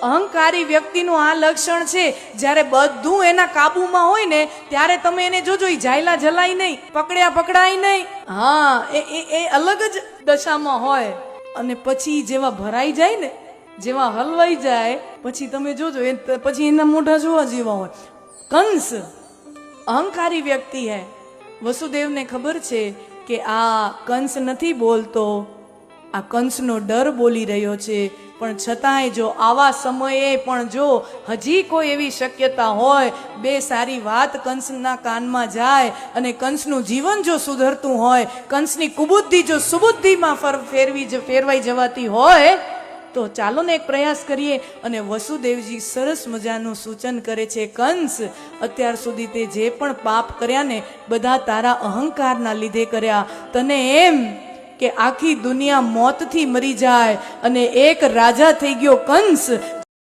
અહંકારી વ્યક્તિનું આ લક્ષણ છે. જ્યારે બધું એના કાબુમાં હોય ને ત્યારે તમે એને જોજો, ઈ જાયલા જલાય નહીં, પકડાય નહીં. હા, એ અલગ જ દશામાં હોય. અને પછી જેવા ભરાઈ જાય ને, જેવા હલવાઈ જાય, પછી તમે જોજો પછી એના મોઢા જોવા જેવા હોય. કંસ અહંકારી વ્યક્તિ હે. વસુદેવને ખબર છે કે આ કંસ નથી બોલતો, આ કંસનો ડર બોલી રહ્યો છે. પણ છતાંય જો આવા સમયે પણ જો હજી કોઈ એવી શક્યતા હોય, બે સારી વાત કંસના કાનમાં જાય અને કંસનું જીવન જો સુધરતું હોય, કંસની કુબુદ્ધિ જો સુબુદ્ધિમાં ફેરવાઈ જવાતી હોય, તો ચાલો ને એક પ્રયાસ કરીએ. અને વસુદેવજી સરસ મજાનું સૂચન કરે છે, કંસ, અત્યાર સુધી તે જે પણ પાપ કર્યા ને બધા તારા અહંકારના લીધે કર્યા. તને એમ કે આખી દુનિયા મોતથી મરી જાય અને એક રાજા થઈ ગયો કંસ,